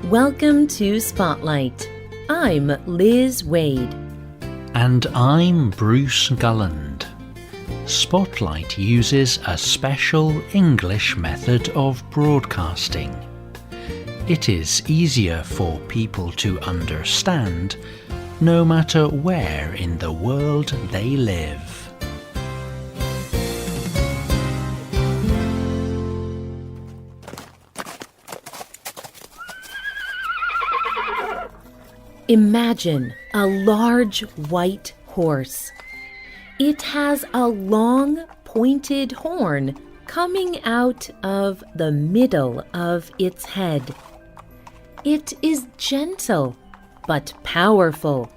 Welcome to Spotlight. I'm Liz Waid. And I'm Bruce Gulland. Spotlight uses a special English method of broadcasting. It is easier for people to understand, no matter where in the world they live. Imagine a large white horse. It has a long, pointed horn coming out of the middle of its head. It is gentle, but powerful.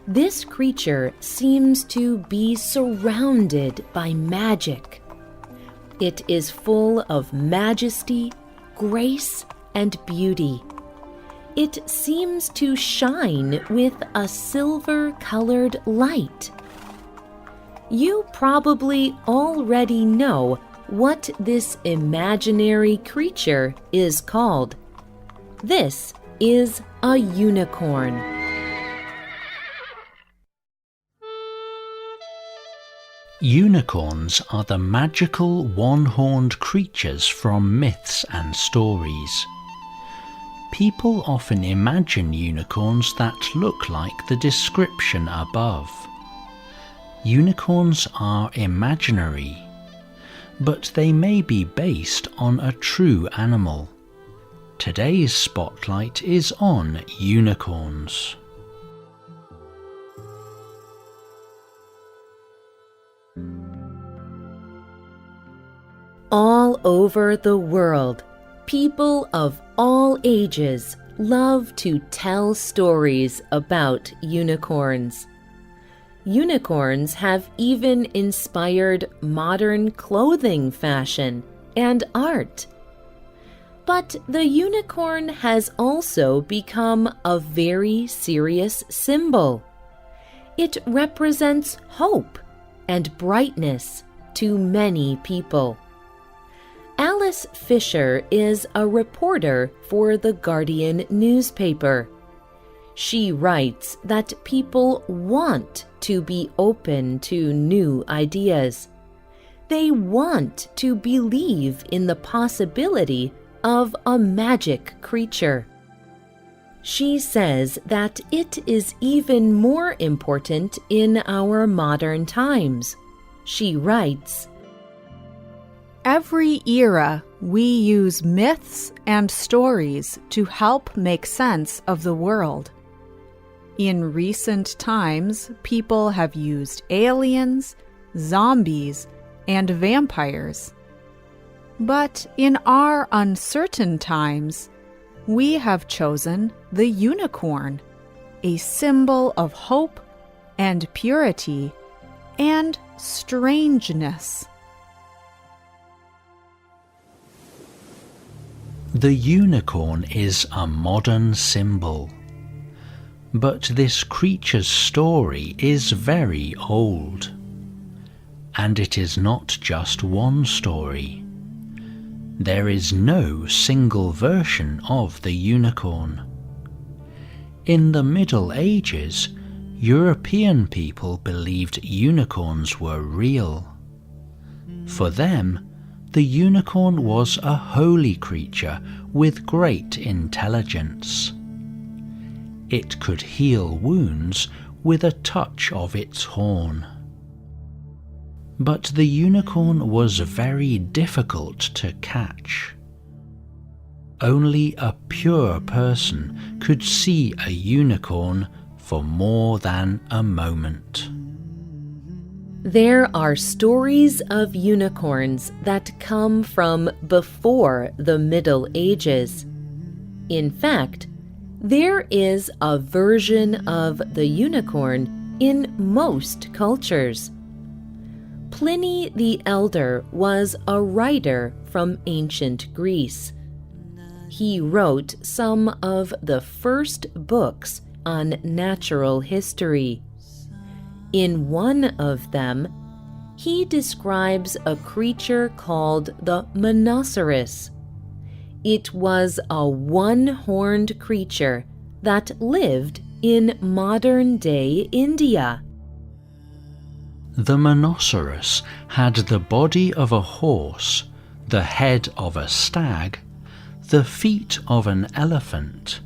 This creature seems to be surrounded by magic. It is full of majesty, grace, and beauty. It seems to shine with a silver-colored light. You probably already know what this imaginary creature is called. This is a unicorn. Unicorns are the magical one-horned creatures from myths and stories. People often imagine unicorns that look like the description above. Unicorns are imaginary, but they may be based on a true animal. Today's spotlight is on unicorns. All over the world, people of all ages love to tell stories about unicorns. Unicorns have even inspired modern clothing fashion and art. But the unicorn has also become a very serious symbol. It represents hope and brightness to many people. Alice Fisher is a reporter for The Guardian newspaper. She writes that people want to be open to new ideas. They want to believe in the possibility of a magic creature. She says that it is even more important in our modern times. She writes, "Every era, we use myths and stories to help make sense of the world. In recent times, people have used aliens, zombies, and vampires. But in our uncertain times, we have chosen the unicorn, a symbol of hope and purity and strangeness." The unicorn is a modern symbol. But this creature's story is very old. And it is not just one story. There is no single version of the unicorn. In the Middle Ages, European people believed unicorns were real. For them, the unicorn was a holy creature with great intelligence. It could heal wounds with a touch of its horn. But the unicorn was very difficult to catch. Only a pure person could see a unicorn for more than a moment. There are stories of unicorns that come from before the Middle Ages. In fact, there is a version of the unicorn in most cultures. Pliny the Elder was a writer from ancient Greece. He wrote some of the first books on natural history. In one of them, he describes a creature called the Mono Souris. It was a one-horned creature that lived in modern-day India. The Mono Souris had the body of a horse, the head of a stag, the feet of an elephant,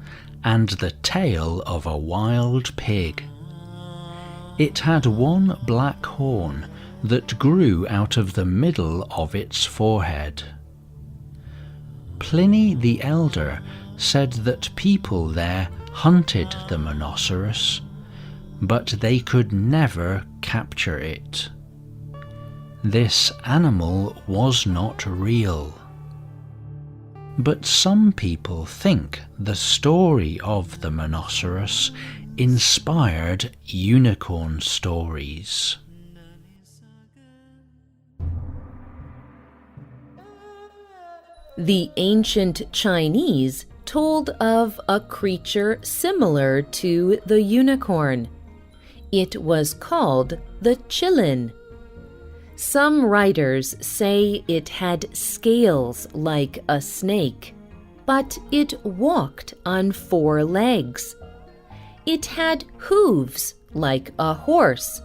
and the tail of a wild pig. It had one black horn that grew out of the middle of its forehead. Pliny the Elder said that people there hunted the Mono Souris, but they could never capture it. This animal was not real. But some people think the story of the Mono Souris inspired unicorn stories. The ancient Chinese told of a creature similar to the unicorn. It was called the qilin. Some writers say it had scales like a snake, but it walked on 4 legs. It had hooves like a horse,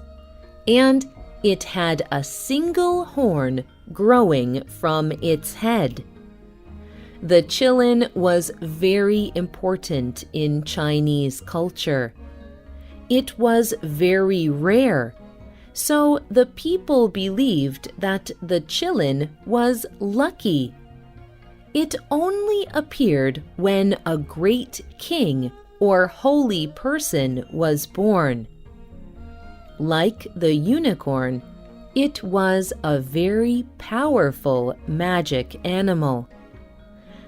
and it had a single horn growing from its head. The qilin was very important in Chinese culture. It was very rare, so the people believed that the qilin was lucky. It only appeared when a great king or holy person was born. Like the unicorn, it was a very powerful magic animal.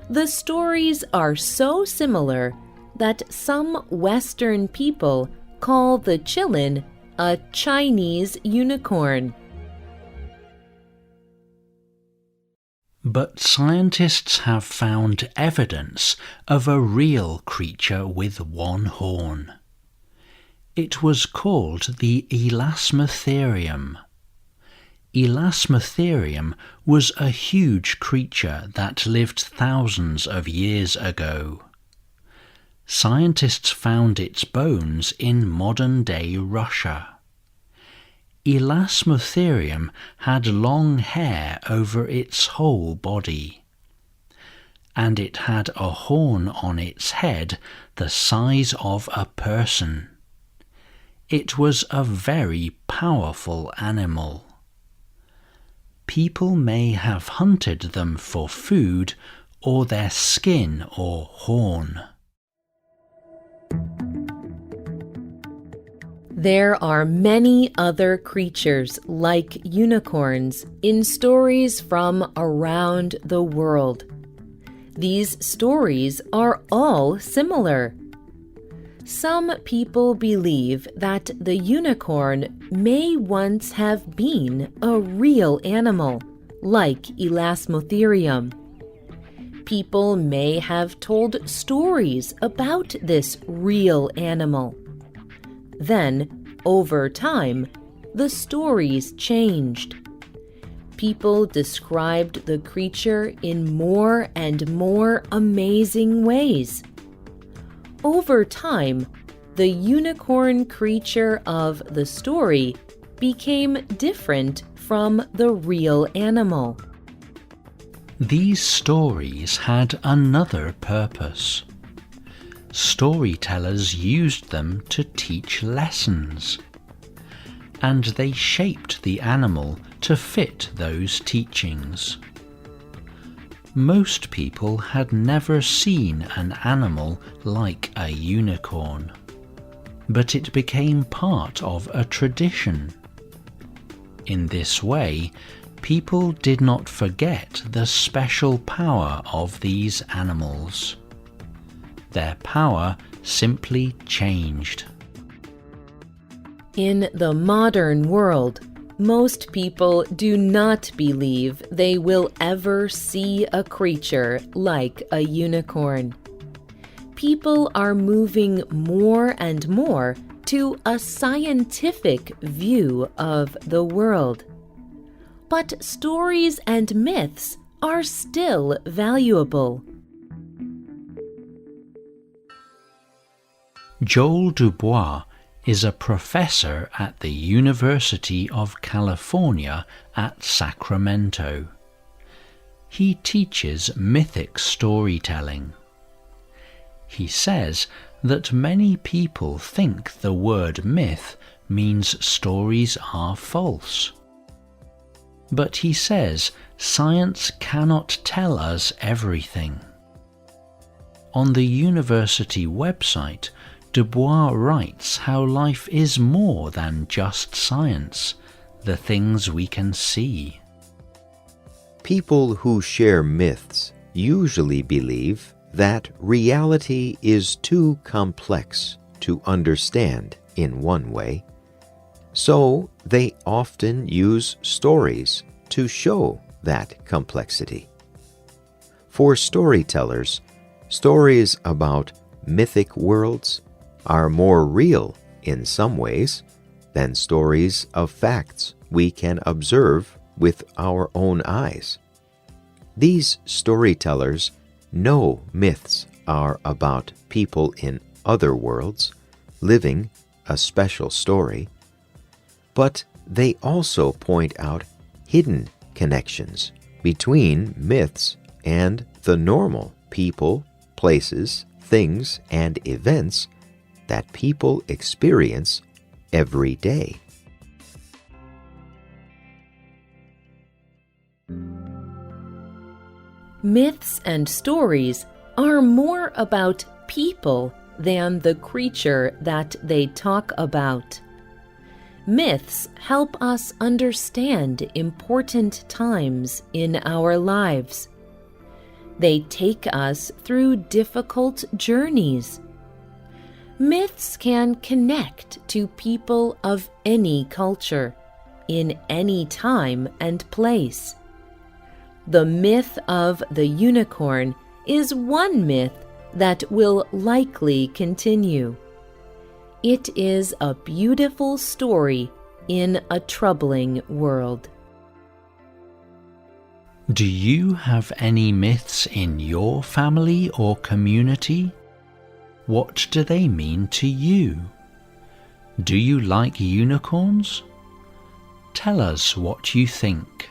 The stories are so similar that some Western people call the qilin a Chinese unicorn. But scientists have found evidence of a real creature with one horn. It was called the Elasmotherium. Elasmotherium was a huge creature that lived thousands of years ago. Scientists found its bones in modern-day Russia. Elasmotherium had long hair over its whole body, and it had a horn on its head the size of a person. It was a very powerful animal. People may have hunted them for food or their skin or horn. There are many other creatures like unicorns in stories from around the world. These stories are all similar. Some people believe that the unicorn may once have been a real animal, like Elasmotherium. People may have told stories about this real animal. Then, over time, the stories changed. People described the creature in more and more amazing ways. Over time, the unicorn creature of the story became different from the real animal. These stories had another purpose. Storytellers used them to teach lessons, and they shaped the animal to fit those teachings. Most people had never seen an animal like a unicorn, but it became part of a tradition. In this way, people did not forget the special power of these animals. Their power simply changed. In the modern world, most people do not believe they will ever see a creature like a unicorn. People are moving more and more to a scientific view of the world. But stories and myths are still valuable. Joel Dubois is a professor at the University of California at Sacramento. He teaches mythic storytelling. He says that many people think the word myth means stories are false. But he says science cannot tell us everything. On the university website, Dubois writes how life is more than just science, the things we can see. People who share myths usually believe that reality is too complex to understand in one way, so they often use stories to show that complexity. For storytellers, stories about mythic worlds are more real in some ways than stories of facts we can observe with our own eyes. These storytellers know myths are about people in other worlds living a special story, but they also point out hidden connections between myths and the normal people, places, things, and events that people experience every day. Myths and stories are more about people than the creature that they talk about. Myths help us understand important times in our lives. They take us through difficult journeys. Myths can connect to people of any culture, in any time and place. The myth of the unicorn is one myth that will likely continue. It is a beautiful story in a troubling world. Do you have any myths in your family or community? What do they mean to you? Do you like unicorns? Tell us what you think.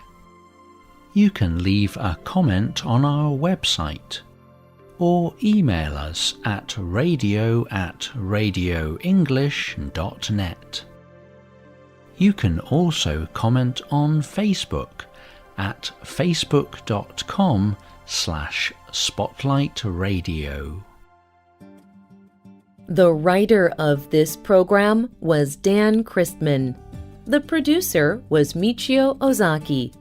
You can leave a comment on our website or email us at radio@radioenglish.net. You can also comment on Facebook at facebook.com/spotlightradio. The writer of this program was Dan Christman. The producer was Michio Ozaki.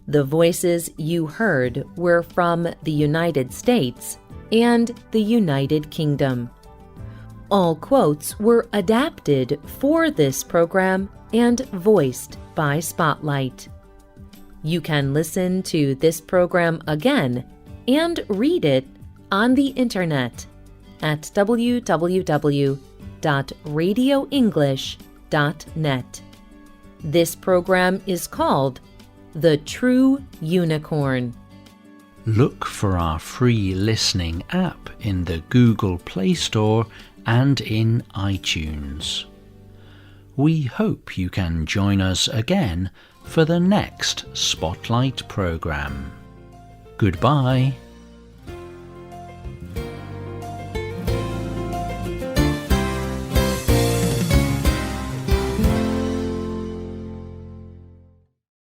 The voices you heard were from the United States and the United Kingdom. All quotes were adapted for this program and voiced by Spotlight. You can listen to this program again and read it on the internet at www.radioenglish.net. This program is called The True Unicorn. Look for our free listening app in the Google Play Store and in iTunes. We hope you can join us again for the next Spotlight program. Goodbye.